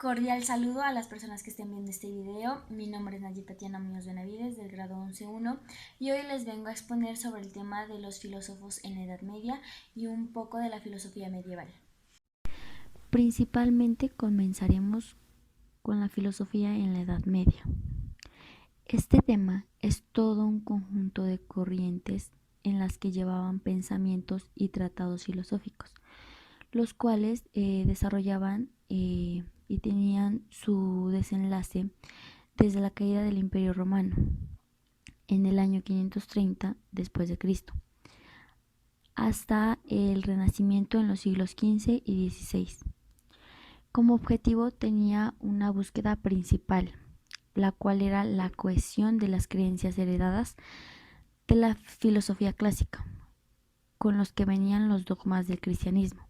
Cordial saludo a las personas que estén viendo este video. Mi nombre es Nayib Tatiana Muñoz Benavides del grado 11.1 y hoy les vengo a exponer sobre el tema de los filósofos en la Edad Media y un poco de la filosofía medieval. Principalmente comenzaremos con la filosofía en la Edad Media. Este tema es todo un conjunto de corrientes en las que llevaban pensamientos y tratados filosóficos, los cuales desarrollaban y tenían su desenlace desde la caída del Imperio Romano en el año 530 después de Cristo hasta el Renacimiento en los siglos XV y XVI. Como objetivo tenía una búsqueda principal, la cual era la cohesión de las creencias heredadas de la filosofía clásica, con los que venían los dogmas del cristianismo,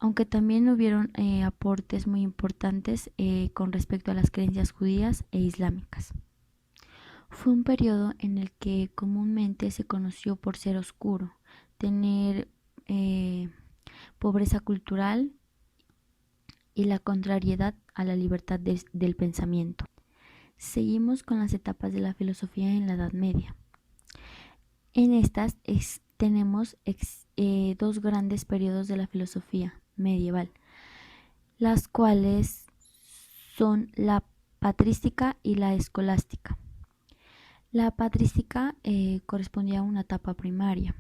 aunque también hubieron aportes muy importantes con respecto a las creencias judías e islámicas. Fue un periodo en el que comúnmente se conoció por ser oscuro, tener pobreza cultural y la contrariedad a la libertad del pensamiento. Seguimos con las etapas de la filosofía en la Edad Media. En estas tenemos dos grandes periodos de la filosofía medieval, las cuales son la patrística y la escolástica. La patrística correspondía a una etapa primaria,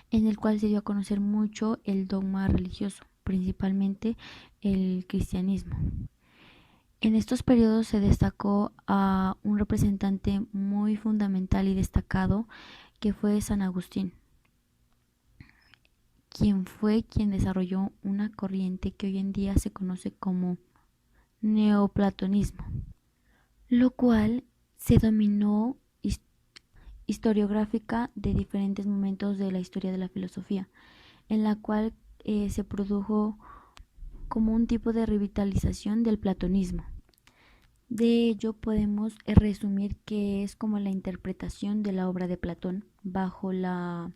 en el cual se dio a conocer mucho el dogma religioso, principalmente el cristianismo. En estos periodos se destacó a un representante muy fundamental y destacado que fue San Agustín, quien desarrolló una corriente que hoy en día se conoce como neoplatonismo, lo cual se dominó historiográfica de diferentes momentos de la historia de la filosofía, en la cual se produjo como un tipo de revitalización del platonismo. De ello podemos resumir que es como la interpretación de la obra de Platón bajo la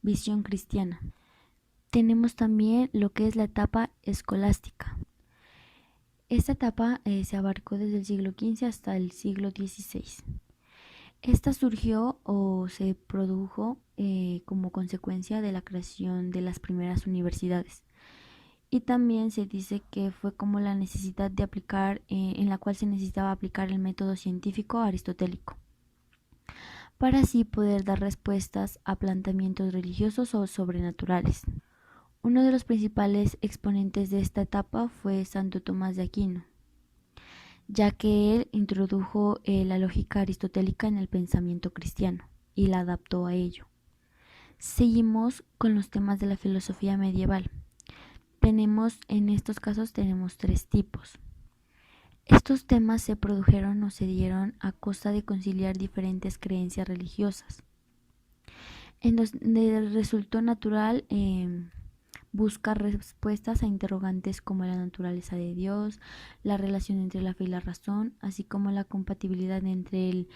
visión cristiana. Tenemos también lo que es la etapa escolástica. Esta etapa se abarcó desde el siglo XV hasta el siglo XVI. Esta surgió o se produjo como consecuencia de la creación de las primeras universidades. Y también se dice que fue como la necesidad de aplicar, en la cual se necesitaba aplicar el método científico aristotélico, para así poder dar respuestas a planteamientos religiosos o sobrenaturales. Uno de los principales exponentes de esta etapa fue Santo Tomás de Aquino, ya que él introdujo la lógica aristotélica en el pensamiento cristiano y la adaptó a ello. Seguimos con los temas de la filosofía medieval. En estos casos tenemos tres tipos. Estos temas se produjeron o se dieron a costa de conciliar diferentes creencias religiosas, en donde resultó natural buscar respuestas a interrogantes como la naturaleza de Dios, la relación entre la fe y la razón, así como la compatibilidad entre el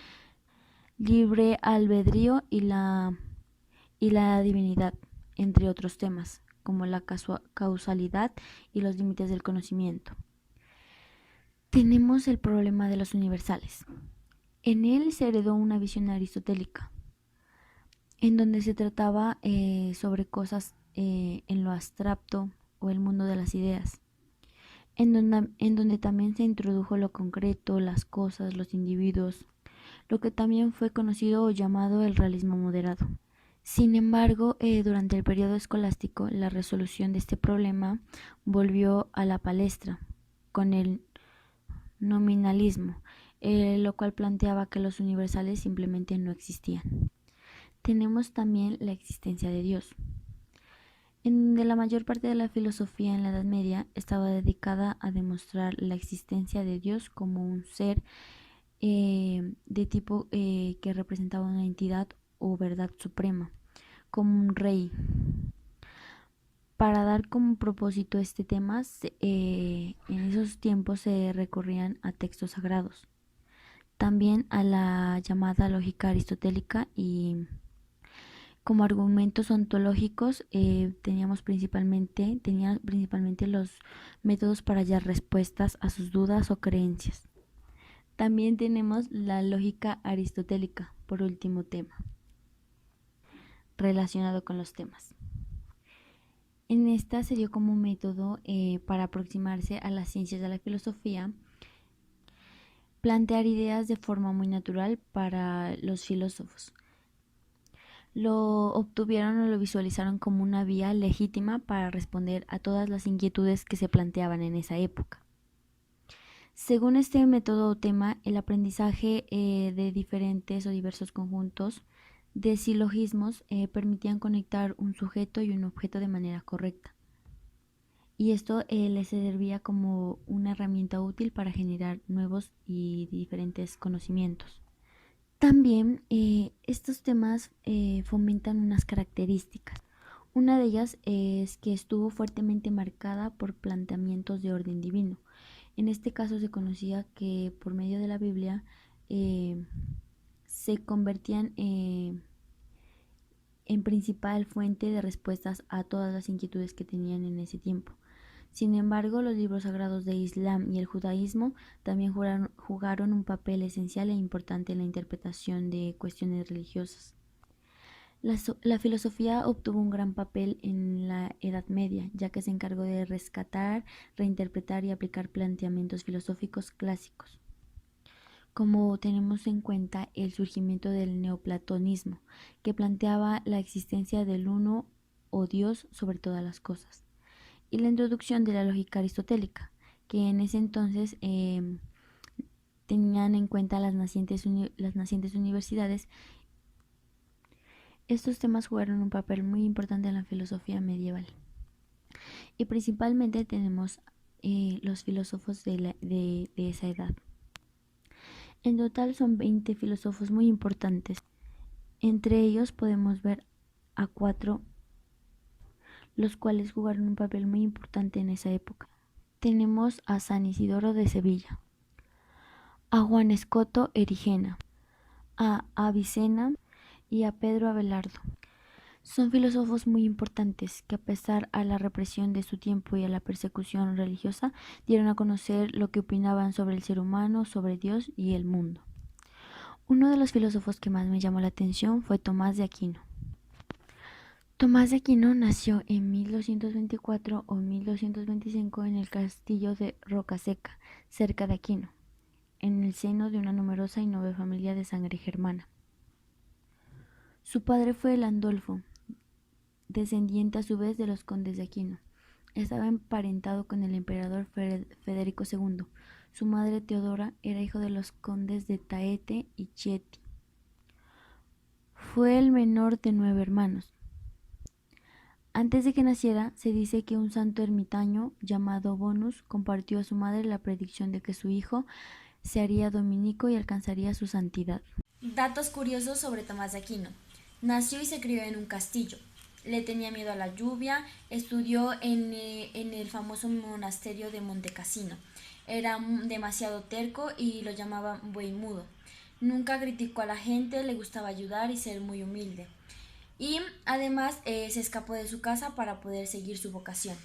libre albedrío y la divinidad, entre otros temas, como la causalidad y los límites del conocimiento. Tenemos el problema de los universales. En él se heredó una visión aristotélica, en donde se trataba sobre cosas en lo abstracto o el mundo de las ideas, en donde también se introdujo lo concreto, las cosas, los individuos, lo que también fue conocido o llamado el realismo moderado. Sin embargo, durante el periodo escolástico, la resolución de este problema volvió a la palestra con el nominalismo, lo cual planteaba que los universales simplemente no existían. Tenemos también la existencia de Dios, en donde la mayor parte de la filosofía en la Edad Media estaba dedicada a demostrar la existencia de Dios como un ser de tipo que representaba una entidad o verdad suprema, como un rey. Para dar como propósito este tema, en esos tiempos se recurrían a textos sagrados, también a la llamada lógica aristotélica y Como argumentos ontológicos tenían principalmente los métodos para hallar respuestas a sus dudas o creencias. También tenemos la lógica aristotélica, por último tema, relacionado con los temas. En esta se dio como método para aproximarse a las ciencias de la filosofía, plantear ideas de forma muy natural para los filósofos. Lo obtuvieron o lo visualizaron como una vía legítima para responder a todas las inquietudes que se planteaban en esa época. Según este método o tema, el aprendizaje de diferentes o diversos conjuntos de silogismos permitían conectar un sujeto y un objeto de manera correcta. Y esto les servía como una herramienta útil para generar nuevos y diferentes conocimientos. También estos temas fomentan unas características. Una de ellas es que estuvo fuertemente marcada por planteamientos de orden divino. En este caso se conocía que por medio de la Biblia se convertían en principal fuente de respuestas a todas las inquietudes que tenían en ese tiempo. Sin embargo, los libros sagrados de Islam y el judaísmo también jugaron un papel esencial e importante en la interpretación de cuestiones religiosas. La filosofía obtuvo un gran papel en la Edad Media, ya que se encargó de rescatar, reinterpretar y aplicar planteamientos filosóficos clásicos. Como tenemos en cuenta el surgimiento del neoplatonismo, que planteaba la existencia del uno o Dios sobre todas las cosas, y la introducción de la lógica aristotélica, que en ese entonces tenían en cuenta las nacientes universidades. Estos temas jugaron un papel muy importante en la filosofía medieval. Y principalmente tenemos los filósofos de esa edad. En total son 20 filósofos muy importantes. Entre ellos podemos ver a 4, los cuales jugaron un papel muy importante en esa época. Tenemos a San Isidoro de Sevilla, a Juan Escoto Erigena, a Avicena y a Pedro Abelardo. Son filósofos muy importantes que, a pesar de la represión de su tiempo y a la persecución religiosa, dieron a conocer lo que opinaban sobre el ser humano, sobre Dios y el mundo. Uno de los filósofos que más me llamó la atención fue Tomás de Aquino. Tomás de Aquino nació en 1224 o 1225 en el castillo de Rocaseca, cerca de Aquino, en el seno de una numerosa y noble familia de sangre germana. Su padre fue Landolfo, descendiente a su vez de los condes de Aquino. Estaba emparentado con el emperador Federico II. Su madre Teodora era hijo de los condes de Taete y Chieti. Fue el menor de 9 hermanos. Antes de que naciera, se dice que un santo ermitaño llamado Bonus compartió a su madre la predicción de que su hijo se haría dominico y alcanzaría su santidad. Datos curiosos sobre Tomás de Aquino. Nació y se crió en un castillo. Le tenía miedo a la lluvia. Estudió en el famoso monasterio de Montecassino. Era demasiado terco y lo llamaban buey mudo. Nunca criticó a la gente, le gustaba ayudar y ser muy humilde. Y además se escapó de su casa para poder seguir su vocación.